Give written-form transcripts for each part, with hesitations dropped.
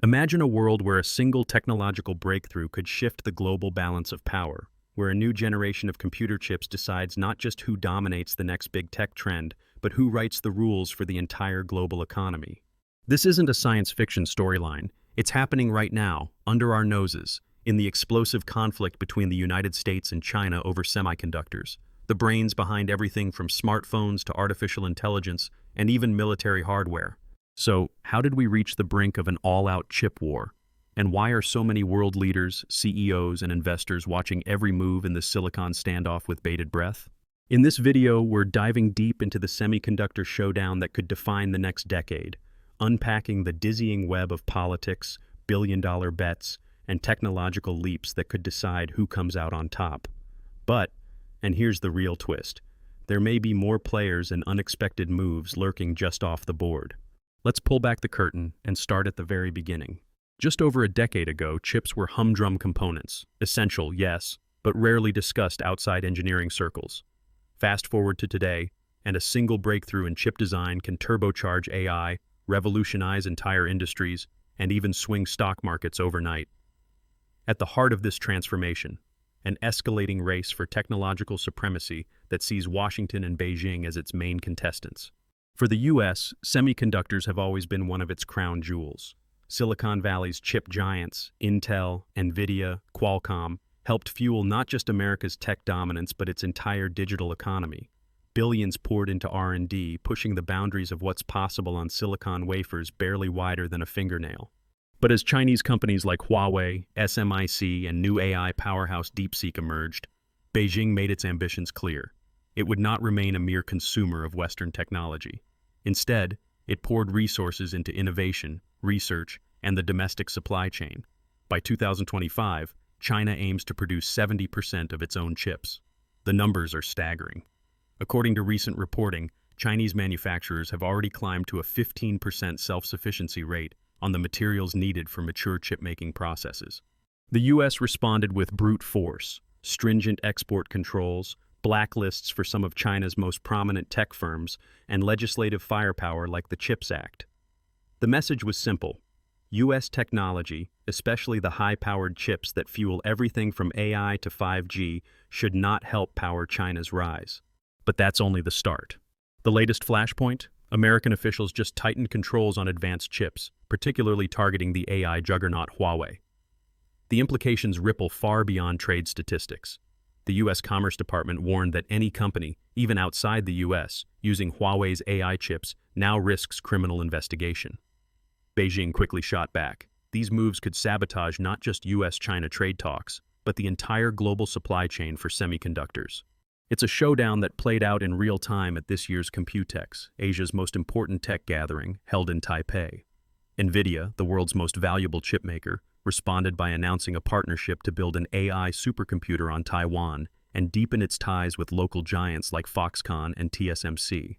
Imagine a world where a single technological breakthrough could shift the global balance of power, where a new generation of computer chips decides not just who dominates the next big tech trend, but who writes the rules for the entire global economy. This isn't a science fiction storyline. It's happening right now, under our noses, in the explosive conflict between the United States and China over semiconductors, the brains behind everything from smartphones to artificial intelligence and even military hardware. So, how did we reach the brink of an all-out chip war? And why are so many world leaders, CEOs, and investors watching every move in the silicon standoff with bated breath? In this video, we're diving deep into the semiconductor showdown that could define the next decade, unpacking the dizzying web of politics, billion-dollar bets, and technological leaps that could decide who comes out on top. But, and here's the real twist, there may be more players and unexpected moves lurking just off the board. Let's pull back the curtain and start at the very beginning. Just over a decade ago, chips were humdrum components, essential, yes, but rarely discussed outside engineering circles. Fast forward to today, and a single breakthrough in chip design can turbocharge AI, revolutionize entire industries, and even swing stock markets overnight. At the heart of this transformation, an escalating race for technological supremacy that sees Washington and Beijing as its main contestants. For the US, semiconductors have always been one of its crown jewels. Silicon Valley's chip giants, Intel, Nvidia, Qualcomm, helped fuel not just America's tech dominance but its entire digital economy. Billions poured into R&D, pushing the boundaries of what's possible on silicon wafers barely wider than a fingernail. But as Chinese companies like Huawei, SMIC, and new AI powerhouse DeepSeek emerged, Beijing made its ambitions clear. It would not remain a mere consumer of Western technology. Instead, it poured resources into innovation, research, and the domestic supply chain. By 2025, China aims to produce 70% of its own chips. The numbers are staggering. According to recent reporting, Chinese manufacturers have already climbed to a 15% self-sufficiency rate on the materials needed for mature chip-making processes. The US responded with brute force, stringent export controls, blacklists for some of China's most prominent tech firms, and legislative firepower like the CHIPS Act. The message was simple. US technology, especially the high-powered chips that fuel everything from AI to 5G, should not help power China's rise. But that's only the start. The latest flashpoint? American officials just tightened controls on advanced chips, particularly targeting the AI juggernaut Huawei. The implications ripple far beyond trade statistics. The U.S. Commerce Department warned that any company, even outside the U.S., using Huawei's AI chips now risks criminal investigation. Beijing quickly shot back. These moves could sabotage not just U.S.-China trade talks, but the entire global supply chain for semiconductors. It's a showdown that played out in real time at this year's Computex, Asia's most important tech gathering, held in Taipei. Nvidia, the world's most valuable chipmaker, responded by announcing a partnership to build an AI supercomputer on Taiwan and deepen its ties with local giants like Foxconn and TSMC.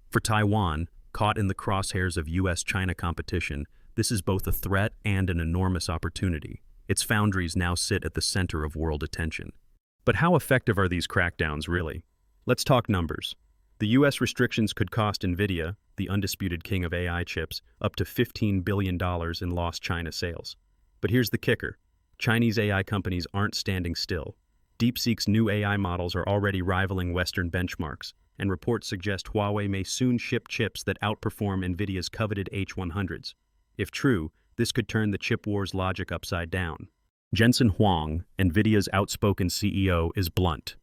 For Taiwan, caught in the crosshairs of US-China competition, this is both a threat and an enormous opportunity. Its foundries now sit at the center of world attention. But how effective are these crackdowns, really? Let's talk numbers. The US restrictions could cost Nvidia, the undisputed king of AI chips, up to $15 billion in lost China sales. But here's the kicker. Chinese AI companies aren't standing still. DeepSeek's new AI models are already rivaling Western benchmarks, and reports suggest Huawei may soon ship chips that outperform Nvidia's coveted H100s. If true, this could turn the chip war's logic upside down. Jensen Huang, Nvidia's outspoken CEO, is blunt.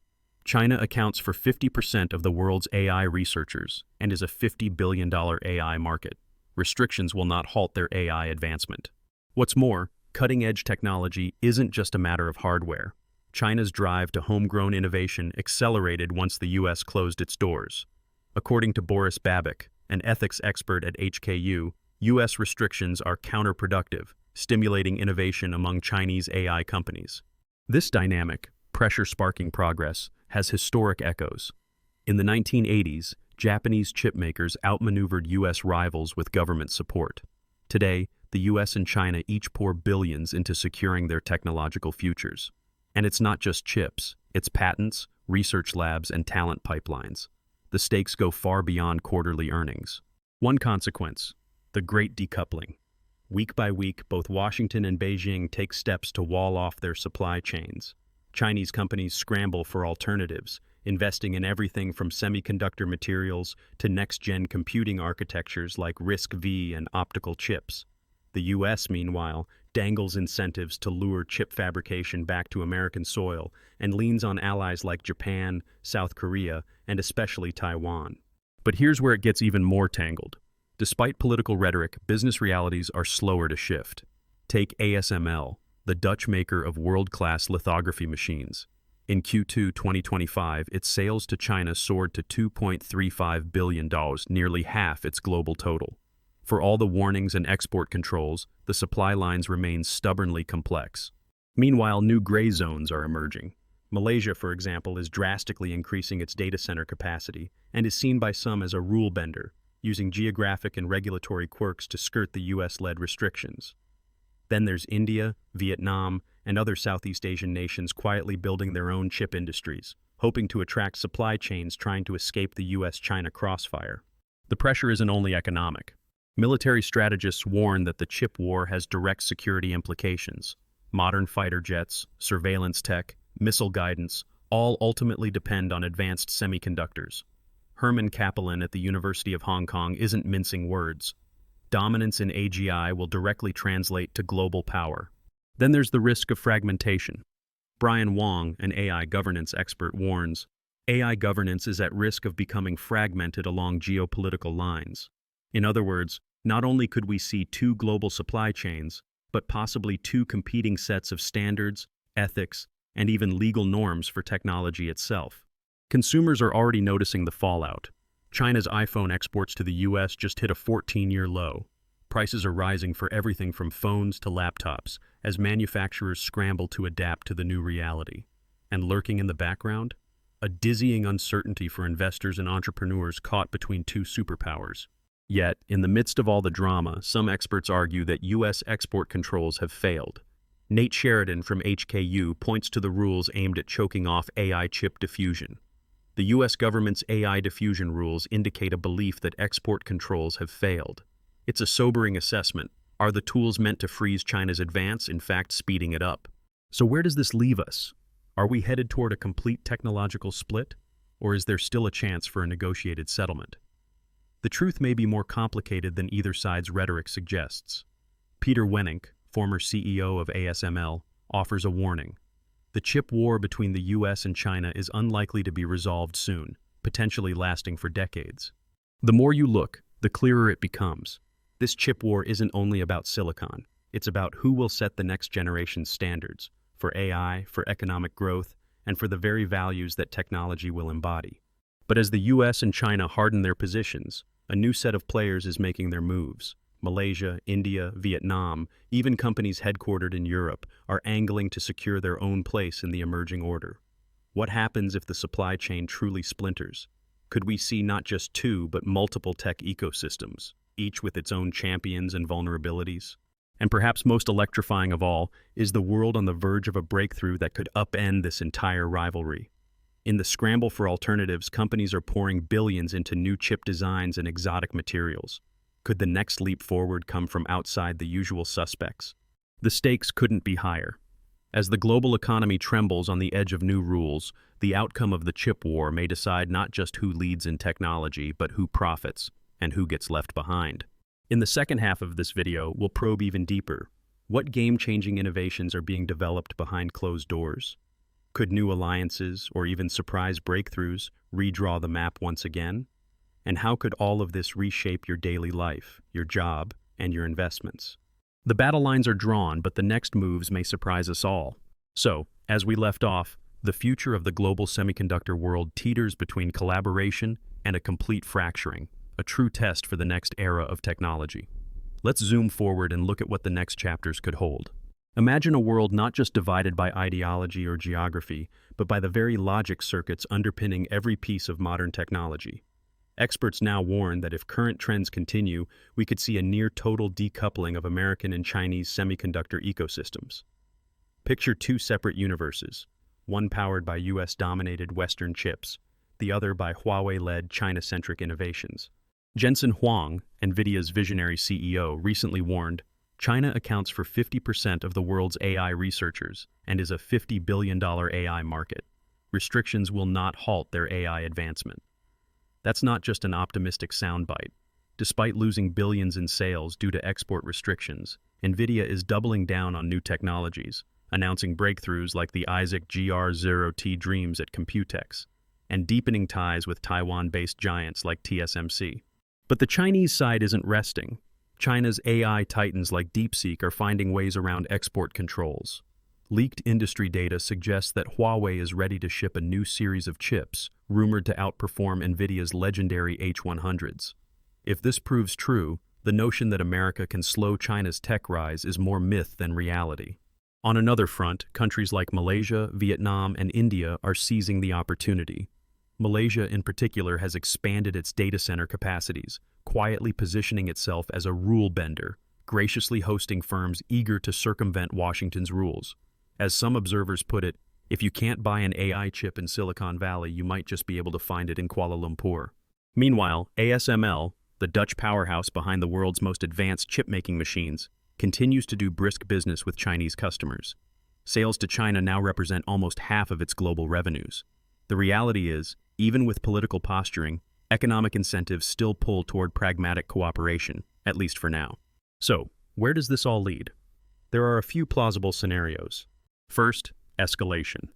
China accounts for 50% of the world's AI researchers and is a $50 billion AI market. Restrictions will not halt their AI advancement. What's more, cutting-edge technology isn't just a matter of hardware. China's drive to homegrown innovation accelerated once the U.S. closed its doors. According to Boris Babik, an ethics expert at HKU, U.S. restrictions are counterproductive, stimulating innovation among Chinese AI companies. This dynamic, pressure-sparking progress, has historic echoes. In the 1980s, Japanese chipmakers outmaneuvered U.S. rivals with government support. Today, the U.S. and China each pour billions into securing their technological futures. And it's not just chips, it's patents, research labs, and talent pipelines. The stakes go far beyond quarterly earnings. One consequence, the great decoupling. Week by week, both Washington and Beijing take steps to wall off their supply chains. Chinese companies scramble for alternatives, investing in everything from semiconductor materials to next-gen computing architectures like RISC-V and optical chips. The U.S., meanwhile, dangles incentives to lure chip fabrication back to American soil and leans on allies like Japan, South Korea, and especially Taiwan. But here's where it gets even more tangled. Despite political rhetoric, business realities are slower to shift. Take ASML, the Dutch maker of world-class lithography machines. In Q2 2025, its sales to China soared to $2.35 billion, nearly half its global total. For all the warnings and export controls, the supply lines remain stubbornly complex. Meanwhile, new gray zones are emerging. Malaysia, for example, is drastically increasing its data center capacity and is seen by some as a rule bender, using geographic and regulatory quirks to skirt the US-led restrictions. Then there's India, Vietnam, and other Southeast Asian nations quietly building their own chip industries, hoping to attract supply chains trying to escape the US-China crossfire. The pressure isn't only economic. Military strategists warn that the chip war has direct security implications. Modern fighter jets, surveillance tech, missile guidance, all ultimately depend on advanced semiconductors. Herman Kaplan at the University of Hong Kong isn't mincing words. Dominance in AGI will directly translate to global power. Then there's the risk of fragmentation. Brian Wong, an AI governance expert, warns, AI governance is at risk of becoming fragmented along geopolitical lines. In other words, not only could we see two global supply chains, but possibly two competing sets of standards, ethics, and even legal norms for technology itself. Consumers are already noticing the fallout. China's iPhone exports to the US just hit a 14-year low. Prices are rising for everything from phones to laptops as manufacturers scramble to adapt to the new reality. And lurking in the background? A dizzying uncertainty for investors and entrepreneurs caught between two superpowers. Yet, in the midst of all the drama, some experts argue that US export controls have failed. Nate Sheridan from HKU points to the rules aimed at choking off AI chip diffusion. The U.S. government's AI diffusion rules indicate a belief that export controls have failed. It's a sobering assessment. Are the tools meant to freeze China's advance, in fact speeding it up? So where does this leave us? Are we headed toward a complete technological split? Or is there still a chance for a negotiated settlement? The truth may be more complicated than either side's rhetoric suggests. Peter Wennink, former CEO of ASML, offers a warning. The chip war between the US and China is unlikely to be resolved soon, potentially lasting for decades. The more you look, the clearer it becomes. This chip war isn't only about silicon. It's about who will set the next generation's standards, for AI, for economic growth, and for the very values that technology will embody. But as the US and China harden their positions, a new set of players is making their moves. Malaysia, India, Vietnam, even companies headquartered in Europe are angling to secure their own place in the emerging order. What happens if the supply chain truly splinters? Could we see not just two, but multiple tech ecosystems, each with its own champions and vulnerabilities? And perhaps most electrifying of all, is the world on the verge of a breakthrough that could upend this entire rivalry? In the scramble for alternatives, companies are pouring billions into new chip designs and exotic materials. Could the next leap forward come from outside the usual suspects? The stakes couldn't be higher. As the global economy trembles on the edge of new rules, the outcome of the chip war may decide not just who leads in technology, but who profits and who gets left behind. In the second half of this video, we'll probe even deeper. What game-changing innovations are being developed behind closed doors? Could new alliances, or even surprise breakthroughs, redraw the map once again? And how could all of this reshape your daily life, your job, and your investments? The battle lines are drawn, but the next moves may surprise us all. So, as we left off, the future of the global semiconductor world teeters between collaboration and a complete fracturing, a true test for the next era of technology. Let's zoom forward and look at what the next chapters could hold. Imagine a world not just divided by ideology or geography, but by the very logic circuits underpinning every piece of modern technology. Experts now warn that if current trends continue, we could see a near-total decoupling of American and Chinese semiconductor ecosystems. Picture two separate universes, one powered by US-dominated Western chips, the other by Huawei-led China-centric innovations. Jensen Huang, NVIDIA's visionary CEO, recently warned, China accounts for 50% of the world's AI researchers and is a $50 billion AI market. Restrictions will not halt their AI advancement. That's not just an optimistic soundbite. Despite losing billions in sales due to export restrictions, NVIDIA is doubling down on new technologies, announcing breakthroughs like the Isaac GR0T Dreams at Computex, and deepening ties with Taiwan-based giants like TSMC. But the Chinese side isn't resting. China's AI titans like DeepSeek are finding ways around export controls. Leaked industry data suggests that Huawei is ready to ship a new series of chips, rumored to outperform NVIDIA's legendary H100s. If this proves true, the notion that America can slow China's tech rise is more myth than reality. On another front, countries like Malaysia, Vietnam, and India are seizing the opportunity. Malaysia, in particular, has expanded its data center capacities, quietly positioning itself as a rule bender, graciously hosting firms eager to circumvent Washington's rules. As some observers put it, if you can't buy an AI chip in Silicon Valley, you might just be able to find it in Kuala Lumpur. Meanwhile, ASML, the Dutch powerhouse behind the world's most advanced chip-making machines, continues to do brisk business with Chinese customers. Sales to China now represent almost half of its global revenues. The reality is, even with political posturing, economic incentives still pull toward pragmatic cooperation, at least for now. So, where does this all lead? There are a few plausible scenarios. First, escalation.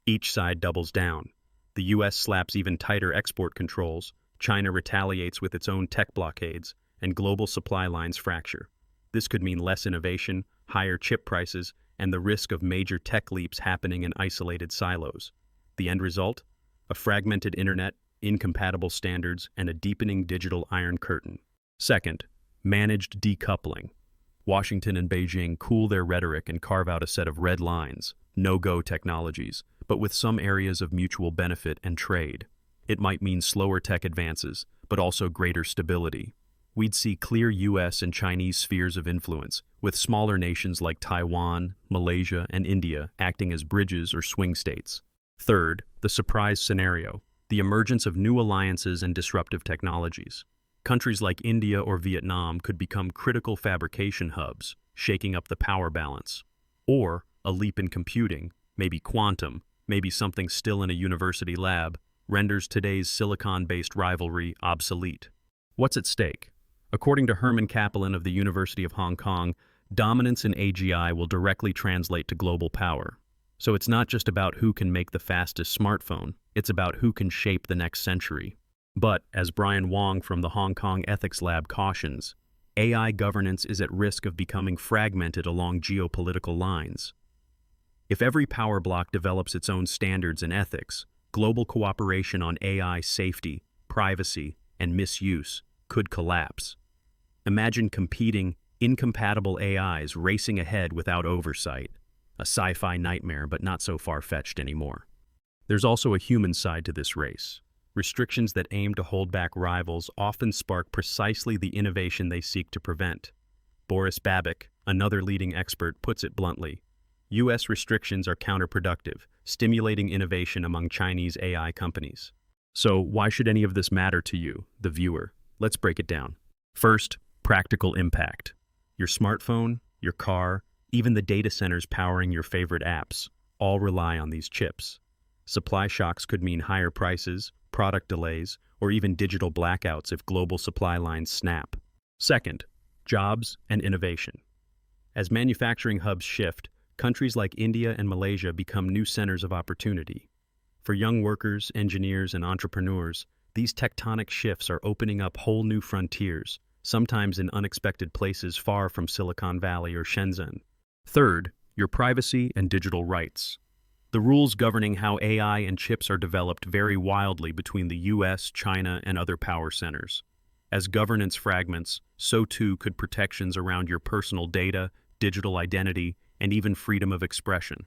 Each side doubles down. The US slaps even tighter export controls, China retaliates with its own tech blockades, and global supply lines fracture. This could mean less innovation, higher chip prices, and the risk of major tech leaps happening in isolated silos. The end result? A fragmented internet, incompatible standards, and a deepening digital iron curtain. Second, managed decoupling. Washington and Beijing cool their rhetoric and carve out a set of red lines, no-go technologies, but with some areas of mutual benefit and trade. It might mean slower tech advances, but also greater stability. We'd see clear US and Chinese spheres of influence, with smaller nations like Taiwan, Malaysia, and India acting as bridges or swing states. Third, the surprise scenario, the emergence of new alliances and disruptive technologies. Countries like India or Vietnam could become critical fabrication hubs, shaking up the power balance. Or a leap in computing, maybe quantum, maybe something still in a university lab, renders today's silicon-based rivalry obsolete. What's at stake? According to Herman Kaplan of the University of Hong Kong, dominance in AGI will directly translate to global power. So it's not just about who can make the fastest smartphone, it's about who can shape the next century. But, as Brian Wong from the Hong Kong Ethics Lab cautions, AI governance is at risk of becoming fragmented along geopolitical lines. If every power bloc develops its own standards and ethics, global cooperation on AI safety, privacy, and misuse could collapse. Imagine competing, incompatible AIs racing ahead without oversight. A sci-fi nightmare, but not so far-fetched anymore. There's also a human side to this race. Restrictions that aim to hold back rivals often spark precisely the innovation they seek to prevent. Boris Babic, another leading expert, puts it bluntly. US restrictions are counterproductive, stimulating innovation among Chinese AI companies. So why should any of this matter to you, the viewer? Let's break it down. First, practical impact. Your smartphone, your car, even the data centers powering your favorite apps, all rely on these chips. Supply shocks could mean higher prices, product delays, or even digital blackouts if global supply lines snap. Second, jobs and innovation. As manufacturing hubs shift, countries like India and Malaysia become new centers of opportunity. For young workers, engineers, and entrepreneurs, these tectonic shifts are opening up whole new frontiers, sometimes in unexpected places far from Silicon Valley or Shenzhen. Third, your privacy and digital rights. The rules governing how AI and chips are developed vary wildly between the US, China, and other power centers. As governance fragments, so too could protections around your personal data, digital identity, and even freedom of expression.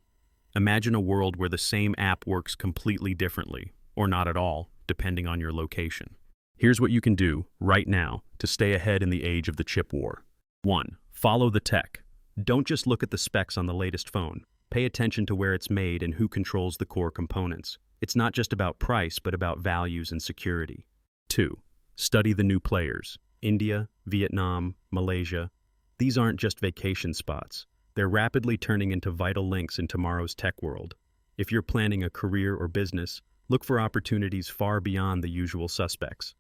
Imagine a world where the same app works completely differently, or not at all, depending on your location. Here's what you can do, right now, to stay ahead in the age of the chip war. 1. Follow the tech. Don't just look at the specs on the latest phone. Pay attention to where it's made and who controls the core components. It's not just about price, but about values and security. 2. Study the new players. India, Vietnam, Malaysia. These aren't just vacation spots. They're rapidly turning into vital links in tomorrow's tech world. If you're planning a career or business, look for opportunities far beyond the usual suspects.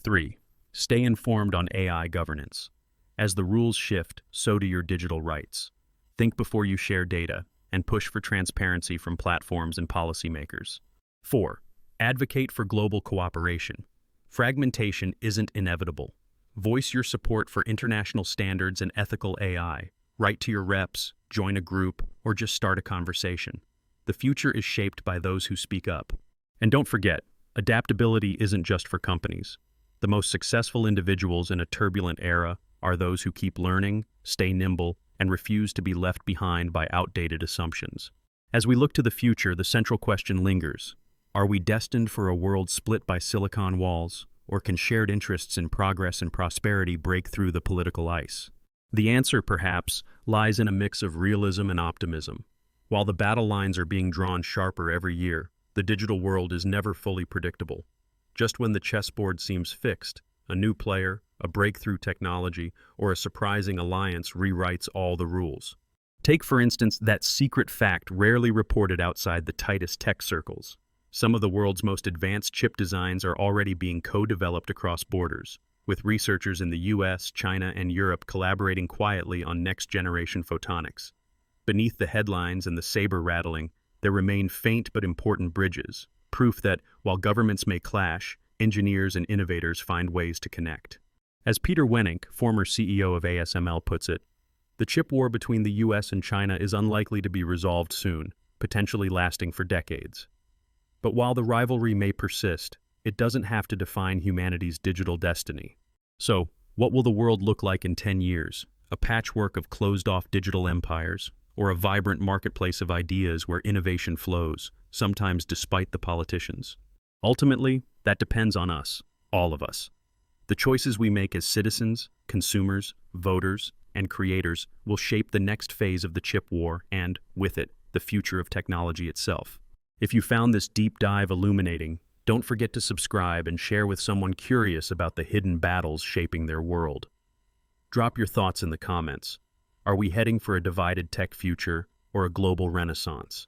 3. Stay informed on AI governance. As the rules shift, so do your digital rights. Think before you share data, and push for transparency from platforms and policymakers. 4. Advocate for global cooperation. Fragmentation isn't inevitable. Voice your support for international standards and ethical AI. Write to your reps, join a group, or just start a conversation. The future is shaped by those who speak up. And don't forget, adaptability isn't just for companies. The most successful individuals in a turbulent era are those who keep learning, stay nimble, and refuse to be left behind by outdated assumptions. As we look to the future, the central question lingers. Are we destined for a world split by silicon walls, or can shared interests in progress and prosperity break through the political ice? The answer, perhaps, lies in a mix of realism and optimism. While the battle lines are being drawn sharper every year, the digital world is never fully predictable. Just when the chessboard seems fixed, a new player, a breakthrough technology, or a surprising alliance rewrites all the rules. Take, for instance, that secret fact rarely reported outside the tightest tech circles. Some of the world's most advanced chip designs are already being co-developed across borders, with researchers in the US, China, and Europe collaborating quietly on next-generation photonics. Beneath the headlines and the saber rattling, there remain faint but important bridges, proof that, while governments may clash, engineers and innovators find ways to connect. As Peter Wennink, former CEO of ASML, puts it, the chip war between the US and China is unlikely to be resolved soon, potentially lasting for decades. But while the rivalry may persist, it doesn't have to define humanity's digital destiny. So, what will the world look like in 10 years? A patchwork of closed-off digital empires, or a vibrant marketplace of ideas where innovation flows, sometimes despite the politicians? Ultimately, that depends on us, all of us. The choices we make as citizens, consumers, voters, and creators will shape the next phase of the chip war and, with it, the future of technology itself. If you found this deep dive illuminating, don't forget to subscribe and share with someone curious about the hidden battles shaping their world. Drop your thoughts in the comments. Are we heading for a divided tech future or a global renaissance?